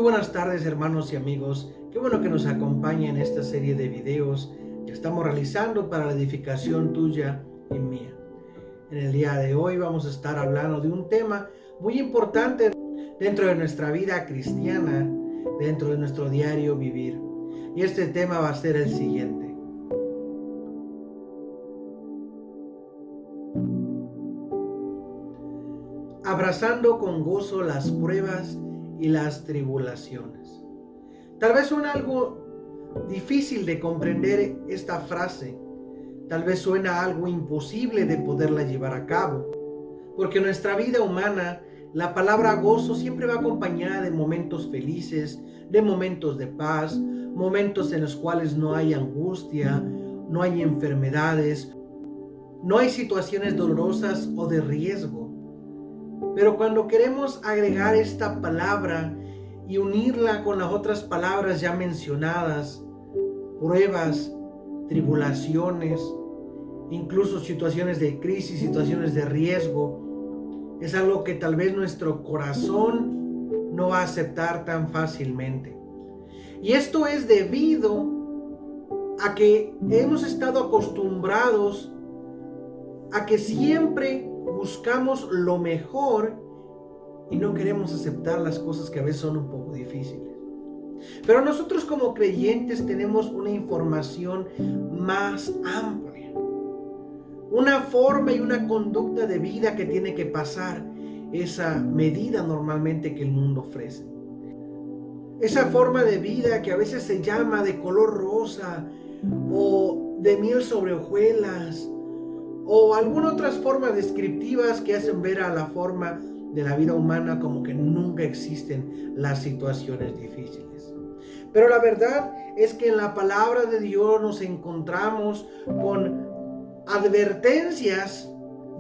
buenas tardes, hermanos y amigos. Qué bueno que nos acompaña en esta serie de videos que estamos realizando para la edificación tuya y mía. En el día de hoy vamos a estar hablando de un tema muy importante dentro de nuestra vida cristiana, dentro de nuestro diario vivir. Y este tema va a ser el siguiente: abrazando con gozo las pruebas y las tribulaciones. Tal vez suena algo difícil de comprender esta frase. Tal vez suena algo imposible de poderla llevar a cabo. Porque en nuestra vida humana, la palabra gozo siempre va acompañada de momentos felices, de momentos de paz, momentos en los cuales no hay angustia, no hay enfermedades, no hay situaciones dolorosas o de riesgo. Pero cuando queremos agregar esta palabra y unirla con las otras palabras ya mencionadas, pruebas, tribulaciones, incluso situaciones de crisis, situaciones de riesgo, es algo que tal vez nuestro corazón no va a aceptar tan fácilmente. Y esto es debido a que hemos estado acostumbrados a que siempre buscamos lo mejor y no queremos aceptar las cosas que a veces son un poco difíciles. Pero nosotros como creyentes tenemos una información más amplia, una forma y una conducta de vida que tiene que pasar esa medida normalmente que el mundo ofrece. Esa forma de vida que a veces se llama de color rosa o de miel sobre hojuelas o algunas otras formas descriptivas que hacen ver a la forma de la vida humana como que nunca existen las situaciones difíciles. Pero la verdad es que en la palabra de Dios nos encontramos con advertencias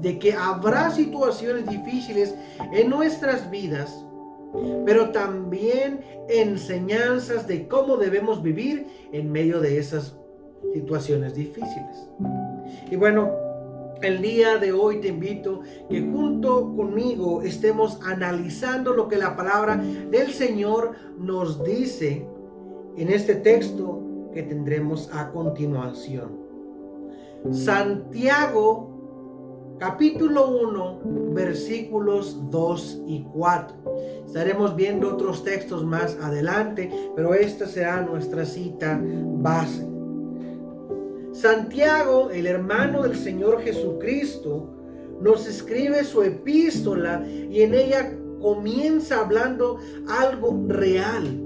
de que habrá situaciones difíciles en nuestras vidas, pero también enseñanzas de cómo debemos vivir en medio de esas situaciones difíciles. Y bueno, el día de hoy te invito que junto conmigo estemos analizando lo que la palabra del Señor nos dice en este texto que tendremos a continuación. Santiago capítulo 1 versículos 2 y 4. Estaremos viendo otros textos más adelante, pero esta será nuestra cita base. Santiago, el hermano del Señor Jesucristo, nos escribe su epístola y en ella comienza hablando algo real,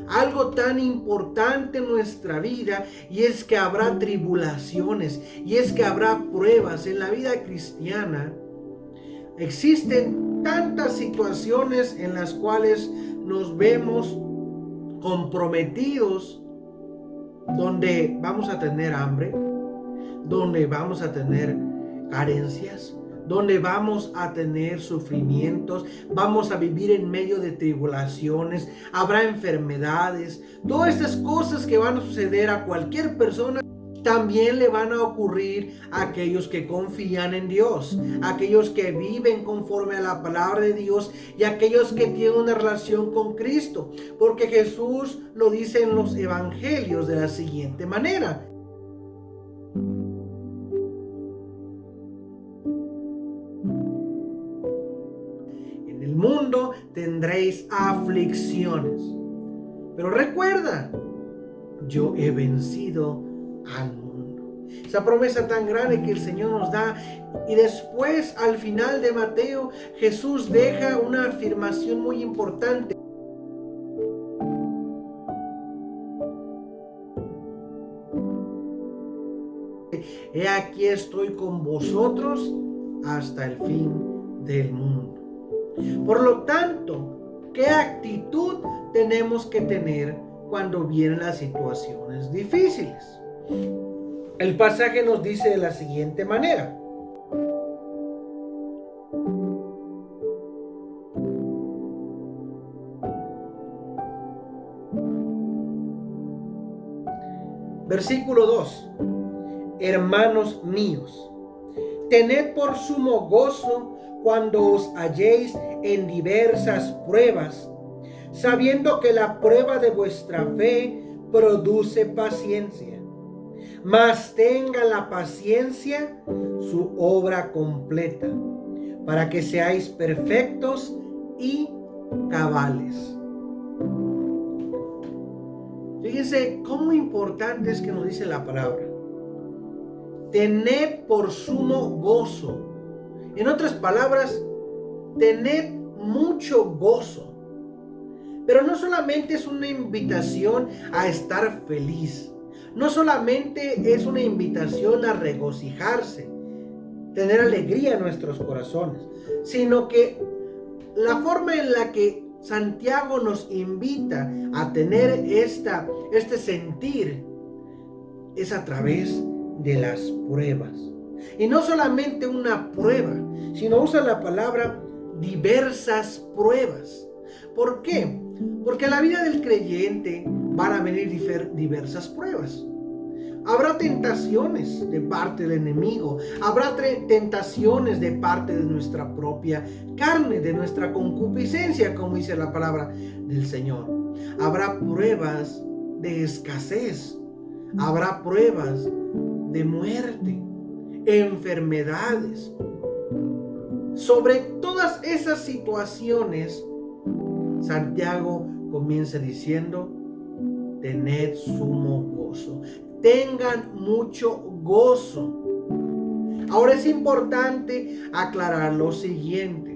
algo tan importante en nuestra vida, y es que habrá tribulaciones, y es que habrá pruebas en la vida cristiana. Existen tantas situaciones en las cuales nos vemos comprometidos, donde vamos a tener hambre, donde vamos a tener carencias, donde vamos a tener sufrimientos, vamos a vivir en medio de tribulaciones, habrá enfermedades. Todas estas cosas que van a suceder a cualquier persona también le van a ocurrir a aquellos que confían en Dios, a aquellos que viven conforme a la palabra de Dios y a aquellos que tienen una relación con Cristo, porque Jesús lo dice en los evangelios de la siguiente manera: en el mundo tendréis aflicciones, pero recuerda, yo he vencido al mundo. Esa promesa tan grande que el Señor nos da. Y después, al final de Mateo, Jesús deja una afirmación muy importante: he aquí estoy con vosotros hasta el fin del mundo. Por lo tanto, ¿qué actitud tenemos que tener cuando vienen las situaciones difíciles? El pasaje nos dice de la siguiente manera: versículo 2: hermanos míos, tened por sumo gozo cuando os halléis en diversas pruebas, sabiendo que la prueba de vuestra fe produce paciencia. Mas tenga la paciencia su obra completa, para que seáis perfectos y cabales. Fíjense cómo importante es que nos dice la palabra. Tened por sumo gozo. En otras palabras, tened mucho gozo. Pero no solamente es una invitación a estar feliz. No solamente es una invitación a regocijarse, tener alegría en nuestros corazones, sino que la forma en la que Santiago nos invita a tener este sentir es a través de las pruebas. Y no solamente una prueba, sino usa la palabra diversas pruebas. ¿Por qué? Porque en la vida del creyente van a venir diversas pruebas. Habrá tentaciones de parte del enemigo, habrá tentaciones de parte de nuestra propia carne, de nuestra concupiscencia, como dice la palabra del Señor. Habrá pruebas de escasez, habrá pruebas de muerte, enfermedades. Sobre todas esas situaciones, Santiago comienza diciendo: tened sumo gozo. Tengan mucho gozo. Ahora es importante aclarar lo siguiente.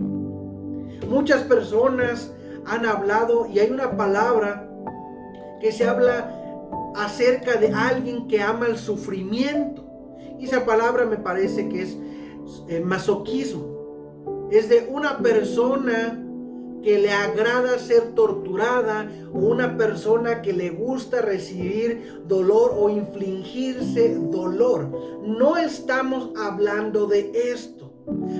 Muchas personas han hablado, y hay una palabra que se habla acerca de alguien que ama el sufrimiento. Y esa palabra me parece que es masoquismo. Es de una persona que le agrada ser torturada, o una persona que le gusta recibir dolor o infligirse dolor. No estamos hablando de esto.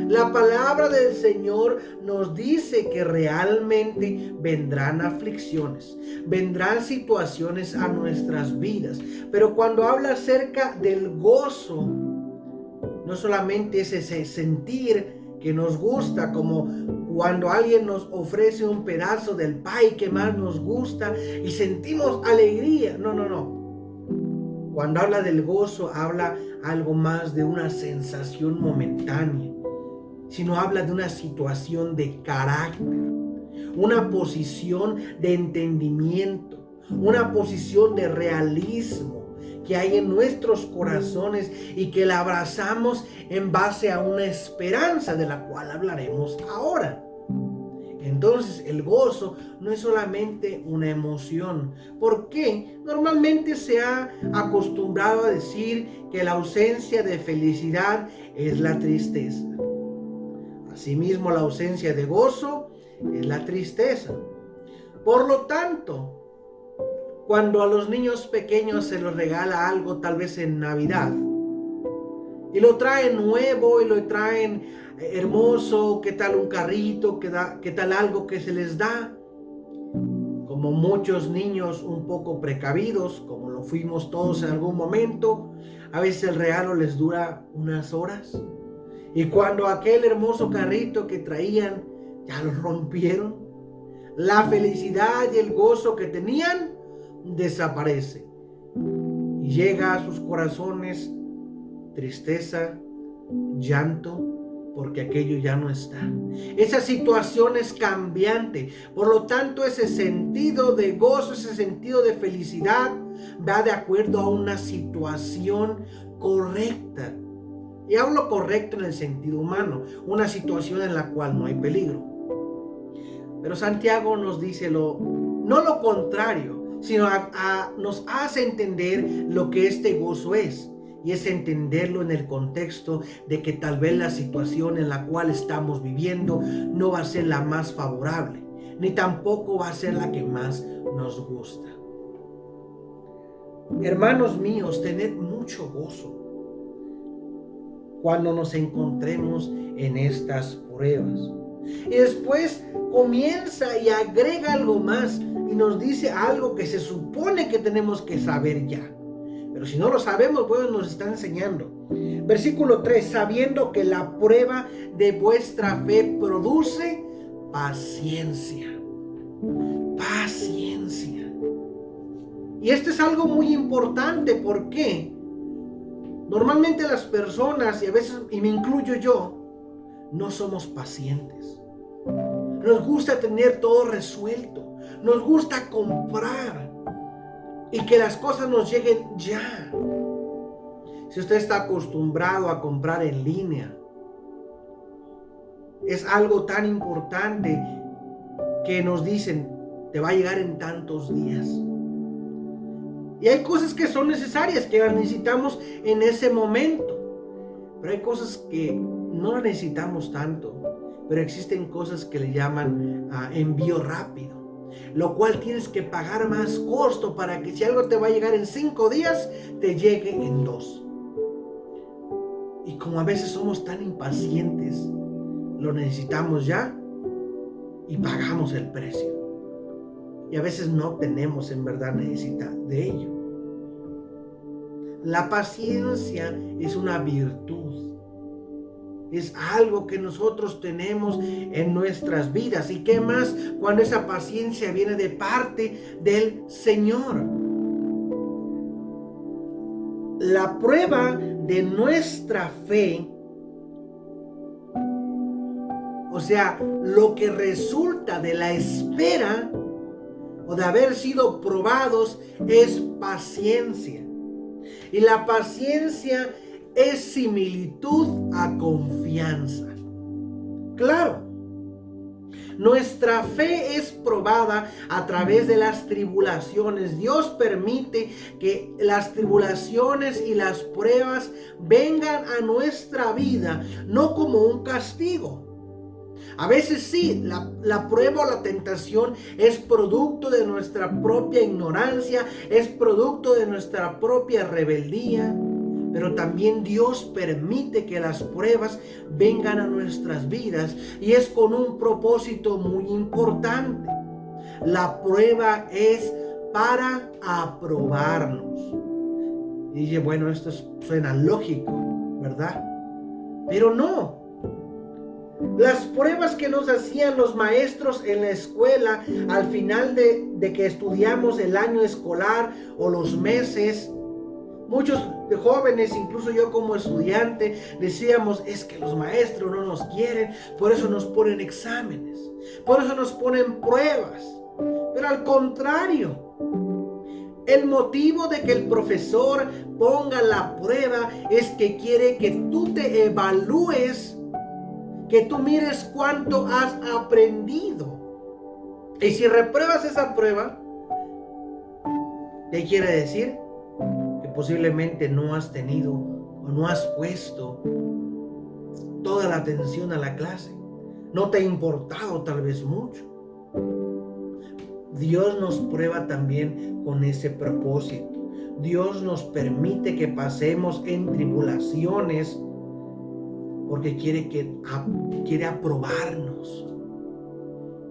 La palabra del Señor nos dice que realmente vendrán aflicciones, vendrán situaciones a nuestras vidas. Pero cuando habla acerca del gozo, no solamente es ese sentir que nos gusta, como cuando alguien nos ofrece un pedazo del pie que más nos gusta y sentimos alegría. No. Cuando habla del gozo, habla algo más de una sensación momentánea, sino habla de una situación de carácter, una posición de entendimiento, una posición de realismo que hay en nuestros corazones y que la abrazamos en base a una esperanza de la cual hablaremos ahora. Entonces el gozo no es solamente una emoción. ¿Por qué? Normalmente se ha acostumbrado a decir que la ausencia de felicidad es la tristeza. Asimismo, la ausencia de gozo es la tristeza. Por lo tanto, cuando a los niños pequeños se les regala algo, tal vez en Navidad, y lo traen nuevo y lo traen hermoso, ¿qué tal un carrito? ¿Qué tal algo que se les da? Como muchos niños un poco precavidos, como lo fuimos todos en algún momento, a veces el regalo les dura unas horas. Y cuando aquel hermoso carrito que traían ya lo rompieron, la felicidad y el gozo que tenían desaparece. Y llega a sus corazones tristeza, llanto, porque aquello ya no está. Esa situación es cambiante. Por lo tanto, ese sentido de gozo, ese sentido de felicidad va de acuerdo a una situación correcta. Y hablo correcto en el sentido humano, una situación en la cual no hay peligro. Pero Santiago nos dice no lo contrario, sino nos hace entender lo que este gozo es. Y es entenderlo en el contexto de que tal vez la situación en la cual estamos viviendo no va a ser la más favorable, ni tampoco va a ser la que más nos gusta. Hermanos míos, tened mucho gozo cuando nos encontremos en estas pruebas. Y después comienza y agrega algo más y nos dice algo que se supone que tenemos que saber ya. Pero si no lo sabemos, bueno, nos está enseñando. Versículo 3, sabiendo que la prueba de vuestra fe produce paciencia. Paciencia. Y esto es algo muy importante porque normalmente las personas, y a veces, y me incluyo yo, no somos pacientes. Nos gusta tener todo resuelto. Nos gusta comprar y que las cosas nos lleguen ya. Si usted está acostumbrado a comprar en línea, es algo tan importante que nos dicen, te va a llegar en tantos días. Y hay cosas que son necesarias, que las necesitamos en ese momento. Pero hay cosas que no las necesitamos tanto. Pero existen cosas que le llaman envío rápido. Lo cual tienes que pagar más costo para que si algo te va a llegar en 5 días, te llegue en 2. Y como a veces somos tan impacientes, lo necesitamos ya y pagamos el precio. Y a veces no tenemos en verdad necesidad de ello. La paciencia es una virtud. Es algo que nosotros tenemos en nuestras vidas. ¿Y qué más cuando esa paciencia viene de parte del Señor? La prueba de nuestra fe, o sea, lo que resulta de la espera o de haber sido probados, es paciencia. Y la paciencia es similitud a confianza. Claro, nuestra fe es probada a través de las tribulaciones. Dios permite que las tribulaciones y las pruebas vengan a nuestra vida, no como un castigo. A veces sí, la prueba o la tentación es producto de nuestra propia ignorancia, es producto de nuestra propia rebeldía. Pero también Dios permite que las pruebas vengan a nuestras vidas y es con un propósito muy importante. La prueba es para aprobarnos. Y dice, bueno, esto suena lógico, ¿verdad? Pero no. Las pruebas que nos hacían los maestros en la escuela al final de que estudiamos el año escolar o los meses, muchos de jóvenes, incluso yo como estudiante, decíamos, es que los maestros no nos quieren, por eso nos ponen exámenes, por eso nos ponen pruebas. Pero al contrario, el motivo de que el profesor ponga la prueba es que quiere que tú te evalúes, que tú mires cuánto has aprendido. Y si repruebas esa prueba, ¿qué quiere decir? Que posiblemente no has tenido o no has puesto toda la atención a la clase. No te ha importado tal vez mucho. Dios nos prueba también con ese propósito. Dios nos permite que pasemos en tribulaciones porque quiere aprobarnos.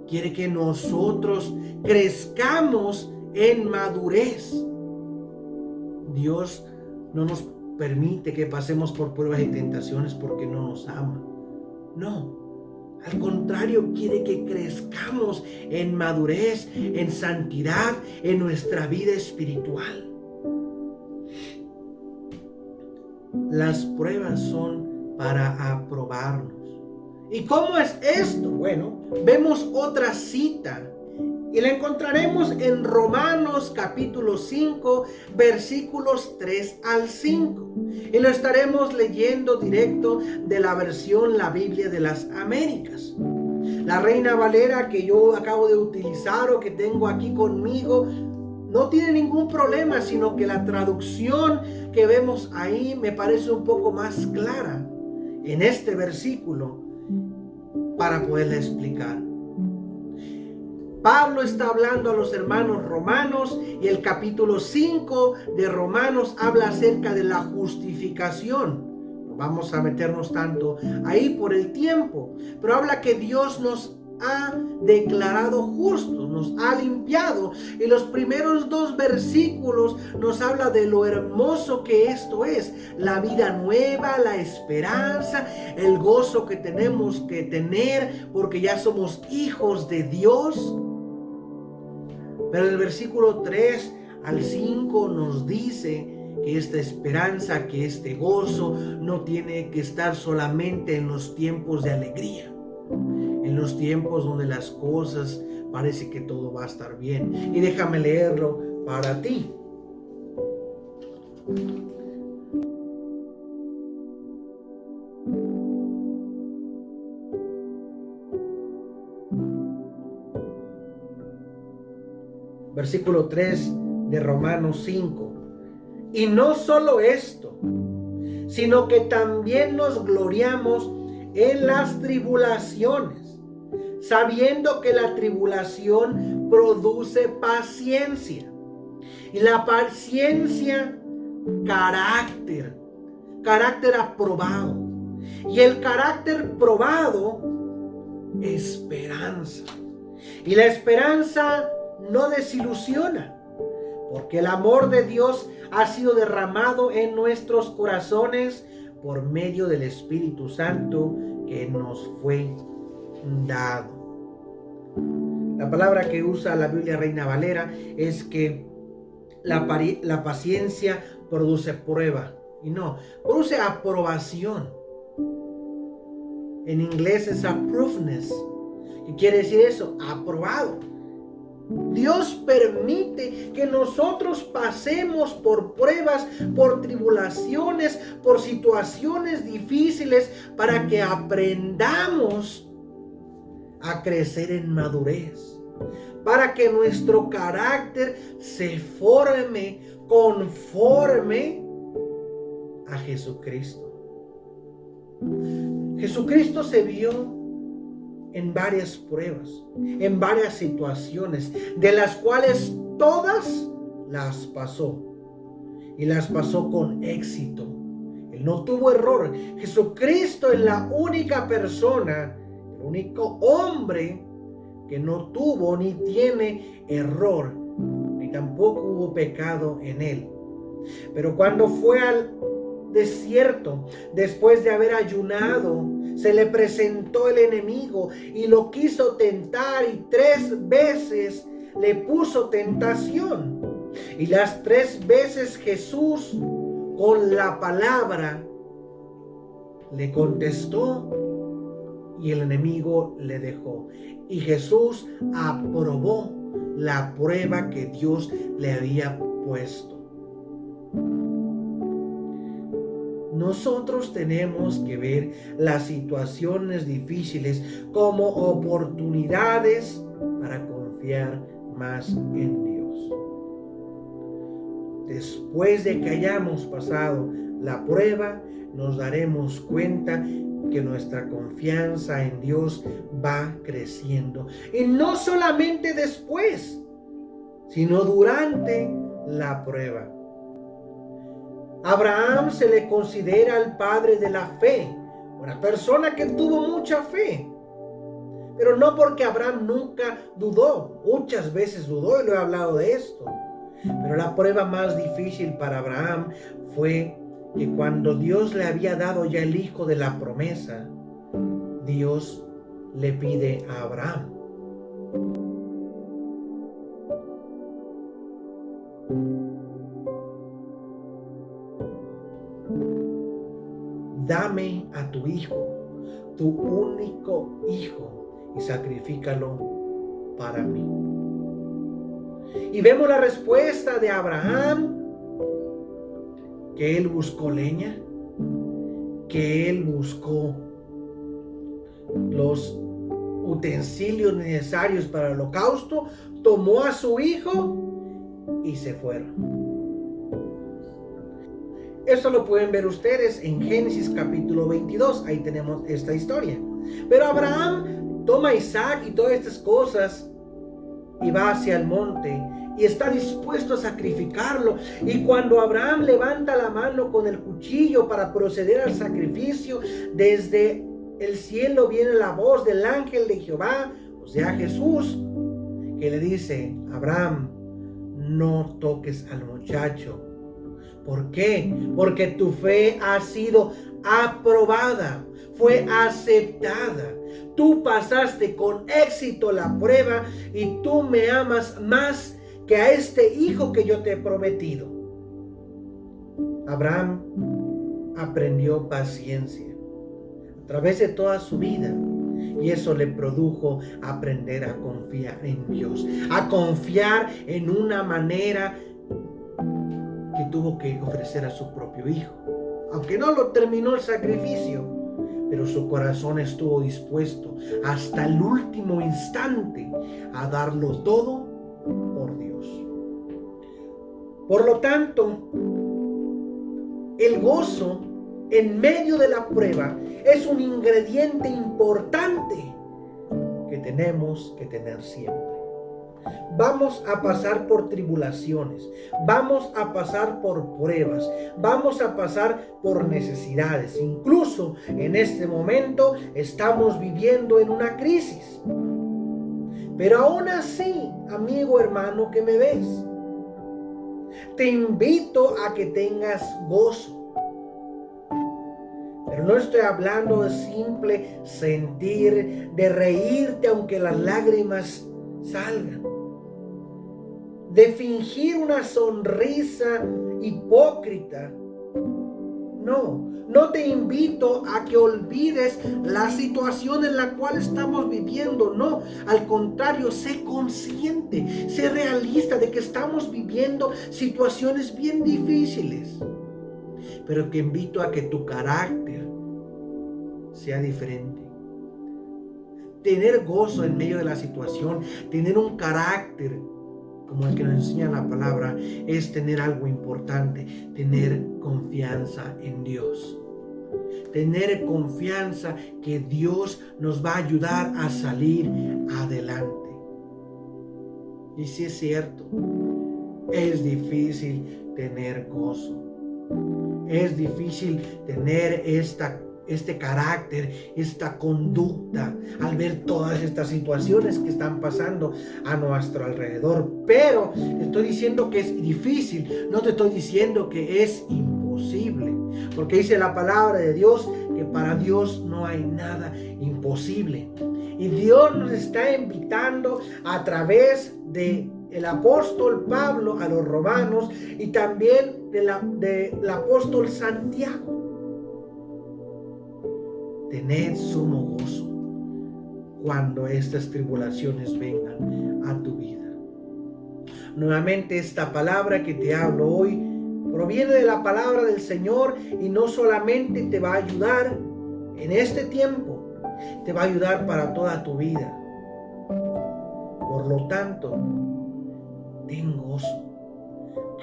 Quiere que nosotros crezcamos en madurez. Dios no nos permite que pasemos por pruebas y tentaciones porque no nos ama. No. Al contrario, quiere que crezcamos en madurez, en santidad, en nuestra vida espiritual. Las pruebas son para aprobarnos. ¿Y cómo es esto? Bueno, vemos otra cita y la encontraremos en Romanos capítulo 5, versículos 3 al 5. Y lo estaremos leyendo directo de la versión La Biblia de las Américas. La Reina Valera que yo acabo de utilizar o que tengo aquí conmigo no tiene ningún problema, sino que la traducción que vemos ahí me parece un poco más clara en este versículo para poderle explicar. Pablo está hablando a los hermanos romanos y el capítulo 5 de Romanos habla acerca de la justificación. No vamos a meternos tanto ahí por el tiempo, pero habla que Dios nos ha declarado justos, nos ha limpiado. Y los primeros 2 versículos nos habla de lo hermoso que esto es, la vida nueva, la esperanza, el gozo que tenemos que tener porque ya somos hijos de Dios. Pero el versículo 3 al 5 nos dice que esta esperanza, que este gozo no tiene que estar solamente en los tiempos de alegría, en los tiempos donde las cosas parece que todo va a estar bien. Y déjame leerlo para ti. Versículo 3 de Romanos 5. Y no solo esto, sino que también nos gloriamos en las tribulaciones, sabiendo que la tribulación produce paciencia, y la paciencia carácter aprobado, y el carácter probado, esperanza. Y la esperanza no desilusiona, porque el amor de Dios ha sido derramado en nuestros corazones por medio del Espíritu Santo que nos fue dado. La palabra que usa la Biblia Reina Valera es que la paciencia produce prueba, y no, produce aprobación. En inglés es approvedness. ¿Qué quiere decir eso? Aprobado. Dios permite que nosotros pasemos por pruebas, por tribulaciones, por situaciones difíciles, para que aprendamos a crecer en madurez, para que nuestro carácter se forme conforme a Jesucristo. Jesucristo se vio en varias pruebas, en varias situaciones, de las cuales todas las pasó, y las pasó con éxito. Él no tuvo error. Jesucristo es la única persona, el único hombre que no tuvo ni tiene error, ni tampoco hubo pecado en él. Pero cuando fue al desierto, después de haber ayunado, se le presentó el enemigo y lo quiso tentar, y 3 veces le puso tentación. Y las 3 veces Jesús, con la palabra, le contestó, y el enemigo le dejó. Y Jesús aprobó la prueba que Dios le había puesto. Nosotros tenemos que ver las situaciones difíciles como oportunidades para confiar más en Dios. Después de que hayamos pasado la prueba, nos daremos cuenta que nuestra confianza en Dios va creciendo. Y no solamente después, sino durante la prueba. Abraham se le considera el padre de la fe, una persona que tuvo mucha fe. Pero no porque Abraham nunca dudó, muchas veces dudó, y lo he hablado de esto. Pero la prueba más difícil para Abraham fue que cuando Dios le había dado ya el hijo de la promesa, Dios le pide a Abraham: dame a tu hijo, tu único hijo, y sacrifícalo para mí. Y vemos la respuesta de Abraham, que él buscó leña, que él buscó los utensilios necesarios para el holocausto, tomó a su hijo y se fueron. Esto lo pueden ver ustedes en Génesis capítulo 22, ahí tenemos esta historia. Pero Abraham toma a Isaac y todas estas cosas y va hacia el monte y está dispuesto a sacrificarlo. Y cuando Abraham levanta la mano con el cuchillo para proceder al sacrificio, desde el cielo viene la voz del ángel de Jehová, o sea Jesús, que le dice: Abraham, no toques al muchacho. ¿Por qué? Porque tu fe ha sido aprobada, fue aceptada. Tú pasaste con éxito la prueba y tú me amas más que a este hijo que yo te he prometido. Abraham aprendió paciencia a través de toda su vida. Y eso le produjo aprender a confiar en Dios, a confiar en una manera que tuvo que ofrecer a su propio hijo. Aunque no lo terminó el sacrificio, pero su corazón estuvo dispuesto hasta el último instante a darlo todo por Dios. Por lo tanto, el gozo en medio de la prueba es un ingrediente importante que tenemos que tener siempre. Vamos a pasar por tribulaciones, vamos a pasar por pruebas, vamos a pasar por necesidades. Incluso en este momento estamos viviendo en una crisis. Pero aún así, amigo, hermano que me ves, te invito a que tengas gozo. Pero no estoy hablando de simple sentir, de reírte aunque las lágrimas salgan, de fingir una sonrisa hipócrita. No te invito a que olvides la situación en la cual estamos viviendo. No, al contrario, sé consciente, sé realista de que estamos viviendo situaciones bien difíciles. Pero que invito a que tu carácter sea diferente. Tener gozo en medio de la situación, tener un carácter como el que nos enseña la palabra, es tener algo importante, tener confianza en Dios. Tener confianza que Dios nos va a ayudar a salir adelante. Y si es cierto, es difícil tener gozo. Es difícil tener este carácter, esta conducta al ver todas estas situaciones que están pasando a nuestro alrededor. Pero te estoy diciendo que es difícil, no te estoy diciendo que es imposible. Porque dice la palabra de Dios que para Dios no hay nada imposible. Y Dios nos está invitando a través de el apóstol Pablo a los romanos y también del apóstol Santiago. Tened sumo gozo cuando estas tribulaciones vengan a tu vida. Nuevamente, esta palabra que te hablo hoy proviene de la palabra del Señor y no solamente te va a ayudar en este tiempo, te va a ayudar para toda tu vida. Por lo tanto, ten gozo,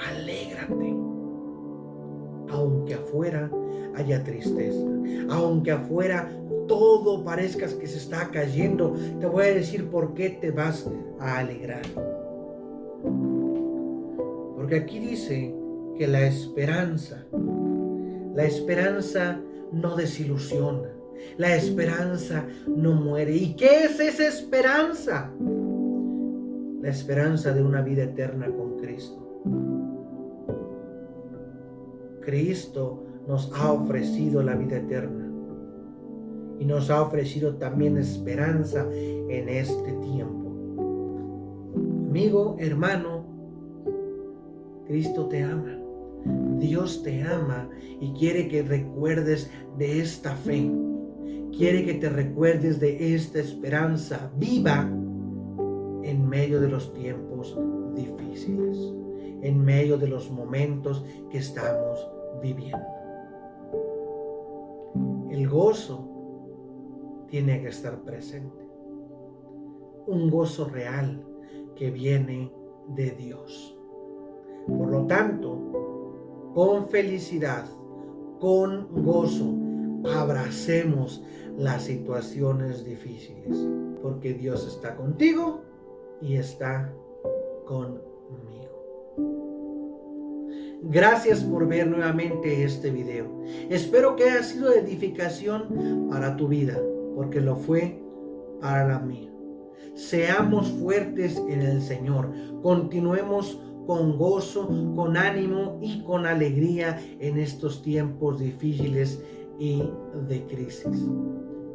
alégrate, aunque afuera haya tristeza, aunque afuera todo parezca que se está cayendo. Te voy a decir por qué te vas a alegrar. Porque aquí dice que la esperanza no desilusiona, la esperanza no muere. ¿Y qué es esa esperanza? La esperanza de una vida eterna con Cristo. Cristo nos ha ofrecido la vida eterna y nos ha ofrecido también esperanza en este tiempo. Amigo, hermano, Cristo te ama, Dios te ama y quiere que recuerdes de esta fe, quiere que te recuerdes de esta esperanza viva en medio de los tiempos difíciles, en medio de los momentos que estamos viviendo. El gozo tiene que estar presente, un gozo real que viene de Dios. Por lo tanto, con felicidad, con gozo, abracemos las situaciones difíciles, porque Dios está contigo y está conmigo. Gracias por ver nuevamente este video. Espero que haya sido de edificación para tu vida, porque lo fue para la mía. Seamos fuertes en el Señor. Continuemos con gozo, con ánimo y con alegría en estos tiempos difíciles y de crisis.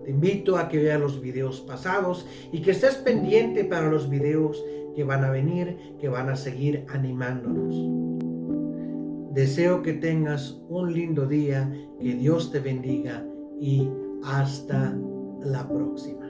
Te invito a que veas los videos pasados y que estés pendiente para los videos que van a venir, que van a seguir animándonos. Deseo que tengas un lindo día, que Dios te bendiga y hasta la próxima.